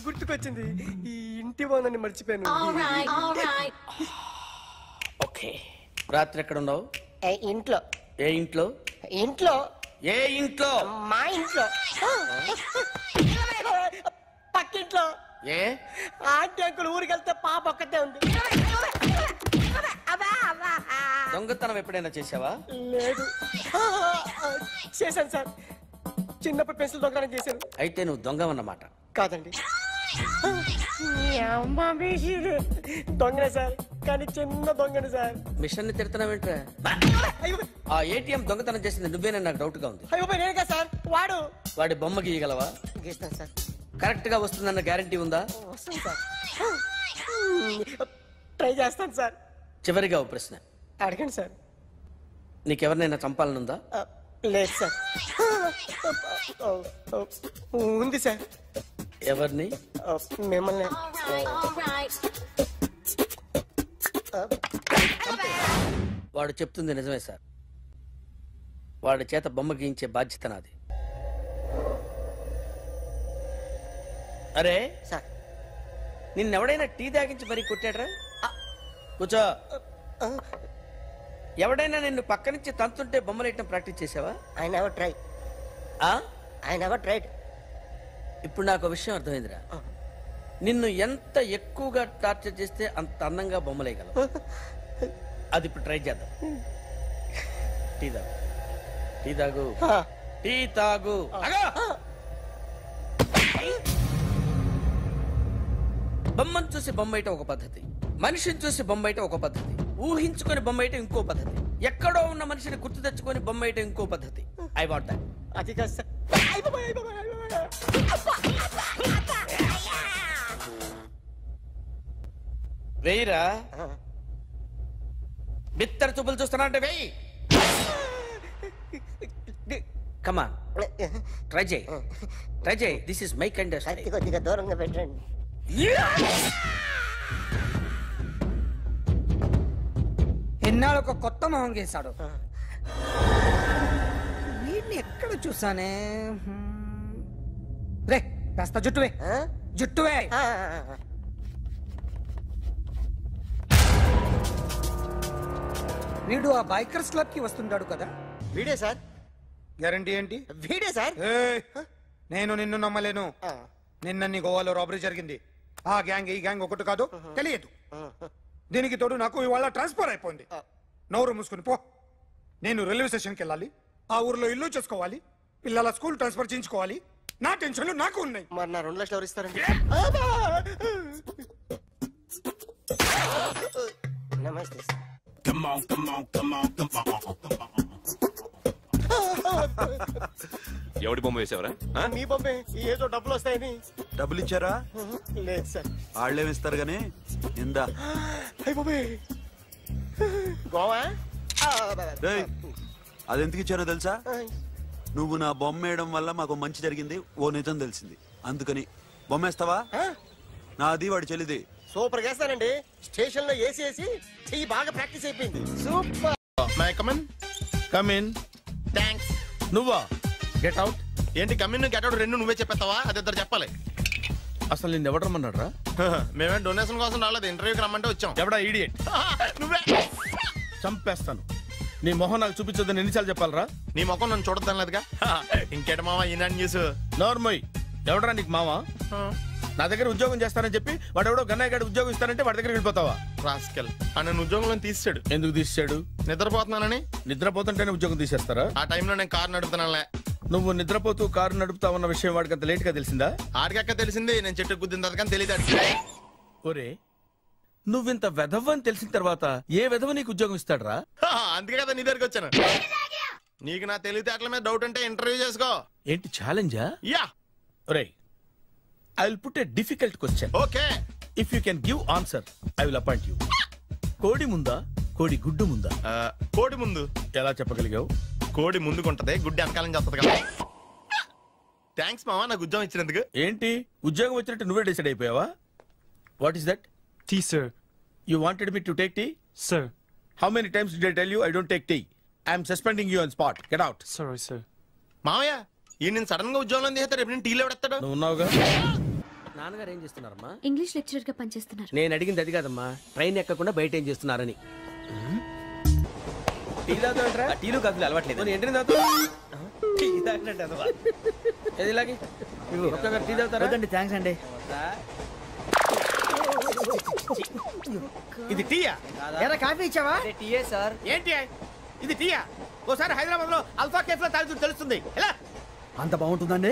గుర్తుకొచ్చింది. ఈ ఇంటి బాగుందని మర్చిపోయాను. ఓకే. రాత్రి ఎక్కడ ఉన్నావు? ఇంట్లో. ఏ ఇంట్లో? ఇంట్లో. ఏ ఇంట్లో? మా ఇంట్లో. పక్కింట్లో. ఏ ఆంటీ అంకుల్ ఊరికి వెళ్తే పాప ఒక్కతే ఉంది. దొంగతనం ఎప్పుడైనా చేసావా? లేదు. చేశాను సార్, చిన్నప్పుడు పెన్సిల్ దొంగతనం చేశాను. అయితే నువ్వు దొంగ అన్నమాట. కాదండి, దొంగనే సార్, కానీ చిన్న దొంగనే సార్. మిషన్ ని తిడుతున్నావేంట్రా? ఆ ఏటీఎం దొంగతనం చేసింది నువ్వేనని నాకు డౌట్ గా ఉంది. అయ్యో నేనే సార్. వాడి బొమ్మ గీయగలవా? గీస్తాను సార్. కరెక్ట్ గా వస్తుందన్న గ్యారంటీ ఉందా? వస్తుంది సార్, ట్రై చేస్తాను సార్. చివరిగా ఓ ప్రశ్న అడగండి సార్. నీకెవరినైనా చంపాలనుందా? లేదు సార్. ఉంది సార్. ఎవరిని? మిమ్మల్ని. వాడు చెప్తుంది నిజమే సార్. వాడి చేత బొమ్మ గీయించే బాధ్యత నాది. అరే సార్, నిన్నెవడైనా టీ తాగించి మరీ కొట్టాడ్రా? కూర్చో. ఎవడైనా నిన్ను పక్క నుంచి తంతుంటే బొమ్మలేయటం ప్రాక్టీస్ చేసావా? I never try. I never tried. ఇప్పుడు నాకు ఒక విషయం అర్థమైందిరా. నిన్ను ఎంత ఎక్కువగా టార్చర్ చేస్తే అంత అందంగా బొమ్మలేయగలవు. అది ఇప్పుడు ట్రై చేద్దాం. టీ తాగు, టీ తాగు, టీ తాగు. బొమ్మను చూసి బొమ్మయటం ఒక పద్ధతి, మనిషిని చూసి బొమ్మయటం ఒక పద్ధతి, ఊహించుకొని బొమ్మయటం ఇంకో పద్ధతి, ఎక్కడో ఉన్న మనిషిని గుర్తు తెచ్చుకొని బొమ్మయటం ఇంకో పద్ధతి. I want that. అది కాదు సార్. వెయ్యిరా. బిత్తర చూపులు చూస్తున్నా అంటే వెయ్యి. కమా, ట్రై చేయి, ట్రై చేయి. This is my kind. కొద్దిగా దూరంగా పెట్టండి. ఎన్నాళ్ళు ఒక కొత్త మొహం గీశాడు. వీడిని ఎక్కడ చూసానే? రే కాస్త జుట్టువే, జుట్టువే. వీడు ఆ బైకర్స్ క్లబ్ కి వస్తుంటాడు కదా? వీడే సార్. గ్యారంటీ ఏంటి? వీడే సార్. నేను నిన్ను నమ్మలేను. నిన్న నీ గోవాలో రాబరీ జరిగింది. ఆ గ్యాంగ్ ఈ గ్యాంగ్ ఒకటి కాదు, తెలియదు. దీనికి తోడు నాకు ఇవాళ ట్రాన్స్ఫర్ అయిపోయింది. నోరు మూసుకుని పో. నేను రైల్వే స్టేషన్కి వెళ్ళాలి, ఆ ఊర్లో ఇల్లు చేసుకోవాలి, పిల్లల స్కూల్ ట్రాన్స్ఫర్ చేయించుకోవాలి. నా టెన్షన్లు నాకు ఉన్నాయి. మరి నా 2 లక్షలు ఎవరు ఇస్తారండి? నమస్తే. ఎవడి బొమ్మ వేసావరా? మీ బొమ్మే. ఏదో డబ్బులు వస్తాయని. డబ్బులు ఇచ్చారా? లేదు సార్. వాళ్ళేమి ఇస్తారు గానీ ఇందా. గోవా అదెందుకు ఇచ్చానో తెలుసా? నువ్వు నా బొమ్మ వేయడం వల్ల మాకు మంచి జరిగింది, ఓ నిజం తెలిసింది. అందుకని బొమ్మేస్తావా? నాది వాడి చెల్లిది. సూపర్ చేస్తానండి. స్టేషన్ లో ఏసీ వేసి చెయ్యి బాగా ప్రాక్టీస్ అయిపోయింది. సూపర్. May come in. కమిన్. అసలు నిన్ను ఎవడు రమ్మన్నాడు రా? మేమే డొనేషన్ కోసం రాలేదు, ఇంటర్వ్యూకి రమ్మంటే వచ్చాం. ఎవడా ఈడియట్? నువ్వే చంపేస్తాను. నీ మొహం నాకు చూపించొద్దని ఎన్నిసార్లు చెప్పాలరా? నీ ముఖం నన్ను చూడద్దనలేదుగా. ఇంకేట మామ ఈనాడు న్యూస్. నోర్మోయ్, ఎవడరా నీకు మావా? నా దగ్గర ఉద్యోగం చేస్తానని చెప్పి వాడెవడో గన్నయ్య గారి ఉద్యోగం ఇస్తానంటే వాడి దగ్గర వెళ్ళిపోతావా? రాస్కెల్ నన్ను ఉద్యోగంలో తీసాడు. ఎందుకు తీసాడు? నిద్రపోతున్నానని. నిద్రపోతుంటేనే ఉద్యోగం తీసేస్తారా? ఆ టైంలో నేను కారు నడుపుతున్నానులే. నువ్వు నిద్రపోతూ కారు నడుపుతావన్న విషయం వాడికి అంత లేట్ గా తెలిసిందా? ఆడికక్క తెలిసింది, నేను చెట్టు గుద్దిన తర్వాత కానీ తెలియదు. ఒరే, నువ్వింత వెధవని తెలిసిన తర్వాత ఏ వెధవ నీకు ఉద్యోగం ఇస్తాడరా? అందుకే కదా నీ దగ్గరికి వచ్చాను. నీకు నా తెలివితేటల మీద డౌట్ అంటే ఇంటర్వ్యూ చేసుకో. ఏంటి ఛాలెంజా? యా. ఒరే, I will put a difficult question. Okay. If you can give answer I will appoint you. కోడి ముందా, కోడి గుడ్డు ముందా? కోడి ముందు. ఎలా చెప్పగలిగావు? కోడి ముందుకుంటది, గుడ్డి వెనకాలం చేస్తుంది కదా. థ్యాంక్స్ మామా నాకు ఉద్యోగం ఇచ్చినందుకు. ఏంటి ఉద్యోగం వచ్చినట్టు నువ్వే డిసైడ్ అయిపోయావా? What is that? Tea sir. You wanted me to take tea? Sir. How many times did I tell you I don't take tea? I am suspending you on spot. Get out. Sorry sir. మామయ్య ఈ నేను sudden గా ఉద్యోగంలో తీస్తాడు, రేపు నేను టీలో పెడతాడు. నువ్వు ఉన్నావుగా. నాన్నగారు ఏం చేస్తున్నారమ్మా? ఇంగ్లీష్ లెక్చరర్ గా పనిచేస్తున్నారు. నేను అడిగింది అది కాదమ్మా, ట్రైన్ ఎక్కకుండా బయట ఏం చేస్తున్నారని. టీ తాగుతాంట్రా? టీలు కాఫీలు అలవాట్లేదు. ఎంట్రీ తాగుతా. టీ తాగినట్టు ఏది ఇలాగే ఒక్కగారు టీ తాగుతారా? థ్యాంక్స్ అండి. ఇది టీయా? ఎరా కాఫీ ఇచ్చావా? టీయే సార్. ఏంటి ఇది టీయా? ఓసారి హైదరాబాద్ లో అల్ఫా కేఫ్ లో తాగుతూ తెలుస్తుంది. ఎలా అంత బాగుంటుందండి?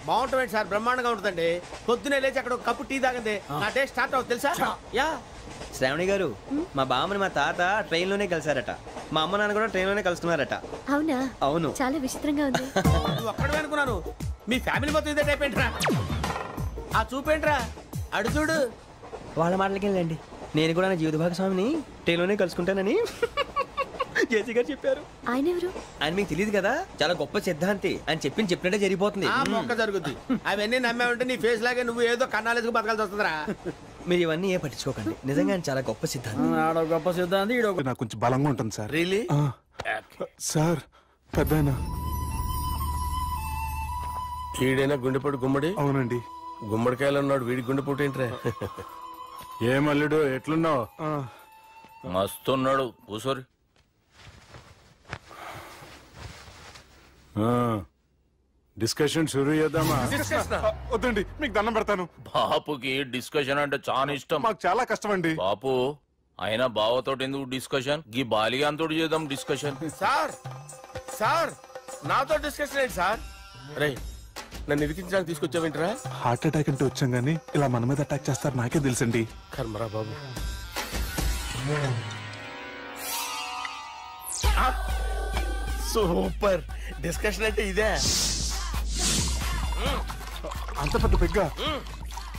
బాగుంటుంది సార్, బ్రహ్మాండంగా ఉంటుందండి. పొద్దునే లేచి అక్కడ ఒక కప్పు టీ తాగండి నా డే స్టార్ట్ అవుతుంది తెలుసా? యా. శ్రావణి గారు, మా బామ్మని మా తాత ట్రైన్ లోనే కలిసారట. మా అమ్మ నాన్న కూడా ట్రైన్ లోనే కలుస్తున్నారట. అవునా? అవును. చాలా విచిత్రంగా ఉంది. నువ్వు ఒక్కడే అనుకున్నాను, మీ ఫ్యామిలీ మొత్తం ఇదే టైప్ ఏంట్రా? ఆ చూపేంట్రా, అడు చూడు. వాళ్ళ మాటలకి వెళ్ళండి. నేను కూడా నా జీవిత భాగస్వామిని ట్రైన్ లోనే కలుసుకుంటానని జేసీ గారు చెప్పారు. ఆయన ఎవరు? ఆయన మీకు తెలియదు కదా, చాలా గొప్ప సిద్ధాంతి అని చెప్పినట్టే జరిగిపోతుంది. ఆ మొక్క జరుగుద్ది. అవన్నీ నమ్మావంటే నీ ఫేస్ లాగే నువ్వు ఏదో కన్నాలేసుకు బతకాల్సి వస్తుందిరా. మీరు ఇవన్నీ ఏ పట్టించుకోకండి, నిజంగా ఆయన చాలా గొప్ప సిద్ధాంతి. గొప్ప సిద్ధాంతి. నాకు కొంచెం బలంగా ఉంటుంది సార్. రియలీ? సార్ పెద్దయినా ఈడైనా గుండెపోటు గుమ్మడి? అవునండి. గుమ్మడికాయలు ఉన్నాడు, వీడి గుండెపోటు ఏంట్రా? ఏమల్లుడు ఎట్లున్నావు? మస్తున్నాడు. కూసోరి. డిస్కషన్ షురూ చేద్దామా? వద్దండి, మీకు దండం పెడతాను. బాపుకి డిస్కషన్ అంటే చాలా ఇష్టం. మాకు చాలా కష్టం అండి. బాపు అయినా బావతోటి ఎందుకు డిస్కషన్? గీ బాలిగాంతో చేద్దాం డిస్కషన్. సార్ సార్ నాతో డిస్కషన్ ఏంటి సార్? రే నన్ను ఇరికించడానికి తీసుకొచ్చావేంట్రా? హార్ట్ అటాక్ అంటే వచ్చాం గానీ ఇలా మన మీద అటాక్ చేస్తారు నాకే తెలుసండి. కర్మరా బాబు. సూపర్ డిస్కషన్ అంటే ఇదే. అంత పెద్ద పెగ్గ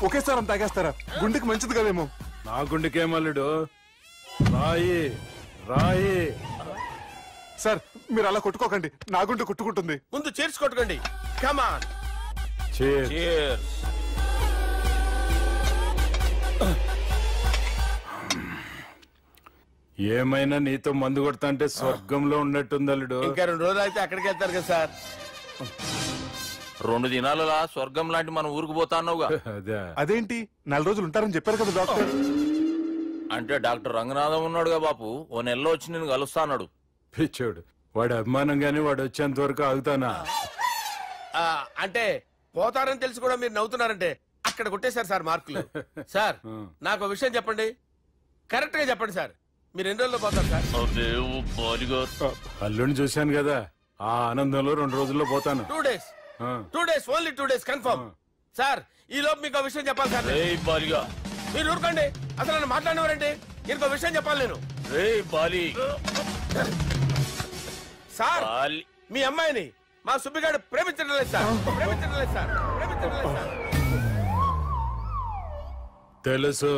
ఒకేసారి అంత తాగేస్తారా? గుండెకి మంచిది కదేమో. నా గుండెకేమల్లుడు రాయి రాయి. సార్ మీరు అలా కొట్టుకోకండి, నా గుండె కొట్టుకుంటుంది. ముందు చేర్చి కొట్టుకోండి. కమాన్. ఏమైనా నీతో మందు కొడతా అంటే స్వర్గంలో ఉన్నట్టుంది అల్లుడు. ఇంకా 2 రోజులు అయితే అక్కడికి వెళ్తారు కదా సార్. 2 దినాలలా స్వర్గం లాంటి మన ఊరికి పోతా అన్నావుగా. అదేంటి 4 రోజులు ఉంటారని చెప్పారు కదా డాక్టర్. అంటే డాక్టర్ రంగనాథం ఉన్నాడుగా బాపు, ఓ నెలలో వచ్చి నేను కలుస్తా అన్నాడు. పిచ్చోడు, వాడు అభిమానం గాని వాడు వచ్చేంత వరకు ఆగుతానా? అంటే పోతారని తెలిసి కూడా మీరు నవ్వుతున్నారంటే అక్కడ కొట్టేశారు సార్ మార్కులు. సార్ నాకు ఒక విషయం చెప్పండి, కరెక్ట్ గా చెప్పండి సార్. మీరు ఎన్ని రోజుల్లో పోతారు సార్? అల్లుడిని చూశాను కదా, ఆ ఆనందంలో 2 రోజుల్లో పోతాను. 2 days. 2 days, only 2 days confirm. Sir ఈ లోపు మీకు విషయం చెప్పాలి సార్. మీరు ఊరుకోండి, అసలు నన్ను మాట్లాడినవారండి. ఇంకో విషయం చెప్పాలి నేను. సార్ మీ అమ్మాయిని మా సుబ్బిగాడు ప్రేమించడం లేదు సార్. ప్రేమించడం లేదు సార్. ప్రేమించడం లేదు సార్. తెలుసు,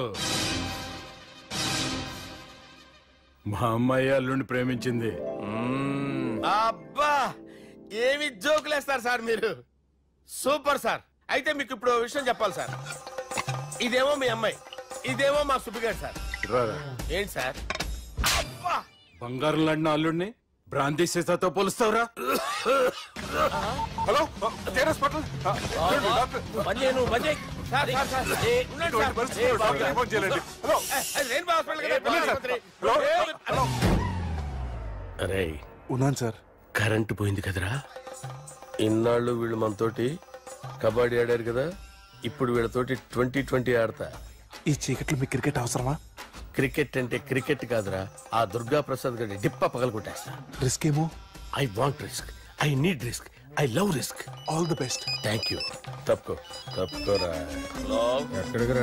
మా అమ్మాయి అల్లుడిని ప్రేమించింది. అబ్బా ఏమి జోకులేస్తారు సార్ మీరు. Super sir. అయితే మీకు ఇప్పుడు విషయం చెప్పాలి సార్. ఇదేమో మీ అమ్మాయి, ఇదేమో మా సుబ్బిగాడు సార్. ఏంటి సార్? బంగారం లాంటి అల్లుడిని బ్రాంతి సీతాతో పోలుస్తావురా? Hello hospital. అరే ఉన్నాను సార్. కరెంటు పోయింది కదరా. ఇన్నాళ్ళు వీళ్ళు మనతోటి కబడ్డీ ఆడారు కదా, ఇప్పుడు వీళ్ళతోటి 2020 ఆడతా. ఈ చీకట్లో మీకు క్రికెట్ అవసరమా? క్రికెట్ అంటే క్రికెట్ కాదురా, ఆ దుర్గా ప్రసాద్ గారి డిప్ప పగలగొట్టేస్తా. రిస్క్ ఏమో. I want risk, I need risk, I love risk. All the best. Thank you. తప్పుకోరా. ఎక్కడికి రా?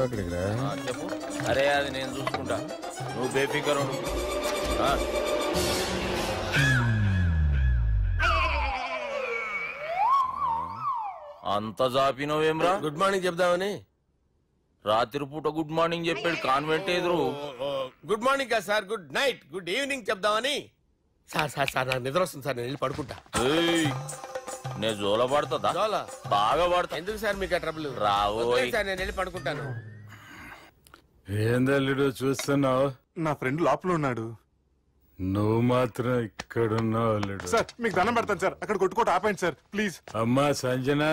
అక్కడికి రా. చెప్పు. అరే అది నేను చూసుకుంటా, నువ్వు బేఫికర్ ఉండు. అంత జాపినవేమ్రా? గుడ్ మార్నింగ్ చెప్దామని. రాత్రి పూట గుడ్ మార్నింగ్ చెప్పాడు కాన్వెంట్ ఎదురు. గుడ్ మార్నింగ్ కాదు sir, good night, good evening చెప్దామని. సార్ సార్ సార్ నాకు నిద్ర వస్తుంది సార్, నేను వెళ్ళి పడుకుంటా. నేను జోల పడుతుందా? బాగా పడతా. ఎందుకు సార్ మీకు ఆ ట్రబుల్? రావు సార్, నేను వెళ్ళి పడుకుంటాను. ఏందల్లుడు చూస్తున్నావు? నా ఫ్రెండ్ లోపల ఉన్నాడు. నువ్వు మాత్రం ఇక్కడున్నావు అల్లుడు. సార్ మీకు దండం పెడతాను సార్, అక్కడ కొట్టుకోట ఆపండి సార్ ప్లీజ్. అమ్మా సంజన,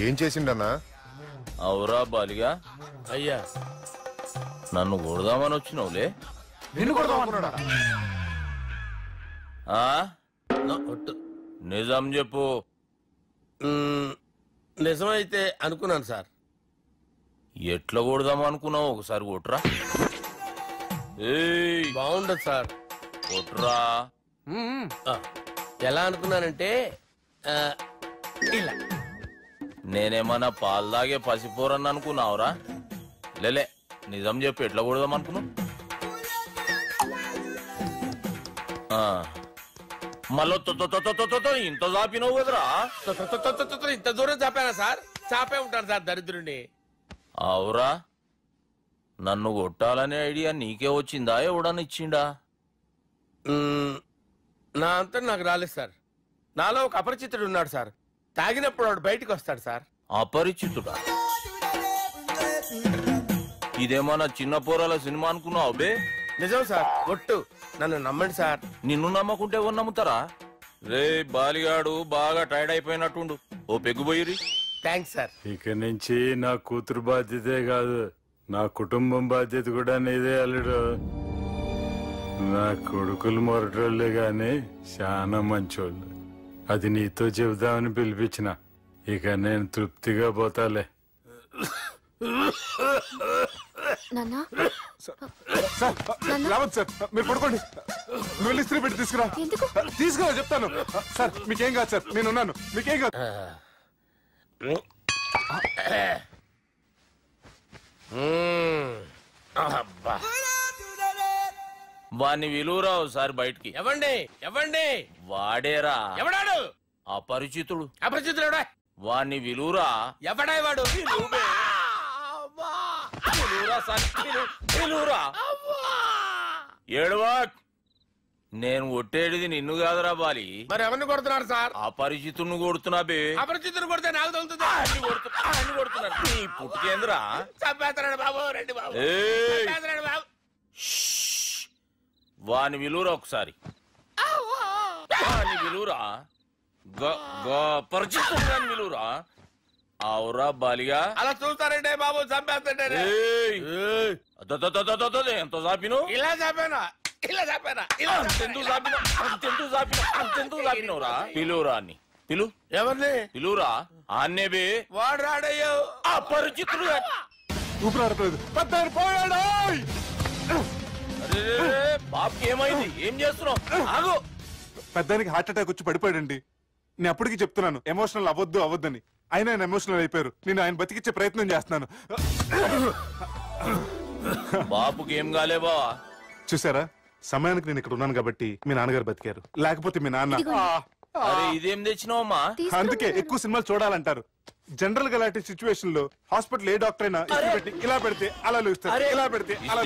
ఏం చేసిండన్నా? అవురా బాలిగా. అయ్యా నన్ను కొడదామని వచ్చినావులే. నిన్ను కొడదామన్నాడా? నిజం చెప్పు. నిజమైతే అనుకున్నాను సార్. ఎట్లా కొడదాం అనుకున్నావు? ఒకసారి కొట్రా. బాగుండదు సార్. కొట్రా. ఎలా అనుకున్నానంటే ఇలా. నేనేమన్నా పాలు తాగే పసిపోరని అనుకున్నావురా? లేలే, నిజం చెప్పు, ఎట్లా కొడదాం అనుకున్నావు? మళ్ళీ ఇంత చాపినావు కదరా. ఇంత దూరం చాపానా సార్? చాపే ఉంటాను సార్ దరిద్రుడిని. అవురా, నన్ను కొట్టాలనే ఐడియా నీకే వచ్చిందా? ఎవడని ఇచ్చిండా? నా అంతా నాకు రాలేదు సార్. నాలో ఒక అపరిచితుడు ఉన్నాడు సార్. తాగినప్పుడు వాడు బయటికి వస్తాడు సార్. అపరిచితుడా? ఇదేమన్నా చిన్న పోరాల సినిమా అనుకున్నావు బే? నిజం సార్, ఒట్టు, నన్ను నమ్మండి సార్. నిన్ను నమ్మకుంటే ఎవరు నమ్ముతారా? రే బాలిగాడు బాగా టైర్డ్ అయిపోయినట్టుండు, ఓ పెగ్గుపోయిరి. Thanks sir. ఇక నుంచి నా కూతురు బాధ్యతే కాదు, నా కుటుంబం బాధ్యత కూడా నీదే అల్లుడు. నా కొడుకులు మొరటోళ్ళే గాని చాలా మంచోళ్ళు. అది నీతో చెబుదామని పిలిపించిన. ఇక నేను తృప్తిగా పోతాలే. రావద్దు సార్, మీరు పడుకోండి. నువ్వు వెళ్ళి ఇస్త్రీ పెట్టి తీసుకురా. తీసుకురా చెప్తాను. సార్ మీకేం కాదు సార్, నేను ఉన్నాను, మీకేం కాదు. వాణ్ణి విలువరా ఒకసారి బయటికి. ఎవండి ఎవండి? వాడేరా. ఎవడాడు? అపరిచితుడు. అపరిచితుడు ఎవడా? వాణ్ణి విలువరా. ఎవడా వాడు? ఏడవా. నేను కొట్టేడిది నిన్ను కాదురా బాలి. మరి ఎవరిని కొడుతున్నారు సార్? అపరిచితుడిని కొడుతున్నా బే. అపరిచితుడు కొడితే నాకు తగులుతుంది. కొడుతున్నారు నీ పుట్టుకేంద్రా. చంపేస్తున్నాడు బాబు, రండి బాబు. బాబు. వాని విలువరా ఒకసారి. వాని విలువరా. పరిచితుడు విలువరా. అవురా బాలిగా. అలా చూస్తారంటే బాబు, చంపేస్తాడే. ఎంత చాపిను? ఇలా చాపానా? ఇలా చాపానా? అంతెందుకు చాపిన? అంతెందుకు చాపిన? అంతెందుకు చాపినవురా? పిలువురా అన్ని. పిలు. ఎవరిని? పిలువురా. ఆన్నే బే. వాడు రాడయ్యో. అపరిచితుడు. ఊపిరాడట్లేదు. బాబుకి ఏమైంది? ఏం చేస్తున్నావు? ఆగు. పెద్దానికి హార్ట్ అటాక్ వచ్చి పడిపోయాడండి. నేను అప్పటికి చెప్తున్నాను ఎమోషనల్ అవ్వద్దని. ఆయన ఎమోషనల్ అయిపోయారు. నేను ఆయన బతికిచ్చే ప్రయత్నం చేస్తున్నాను. బాబుకి ఏం కాలే బావా? చూసారా, సమయానికి నేను ఇక్కడ ఉన్నాను కాబట్టి మీ నాన్నగారు బతికారు. లేకపోతే మీ నాన్న. అరే ఇదేం తెచ్చినావమ్మా? అందుకే ఎక్కువ సినిమాలు చూడాలంటారు. జనరల్ గా అలాంటి సిచ్యువేషన్ లో హాస్పిటల్ ఏ డాక్టర్ అయినా ఇలా పెడితే అలా లూస్తారు, ఇలా పెడితే అలా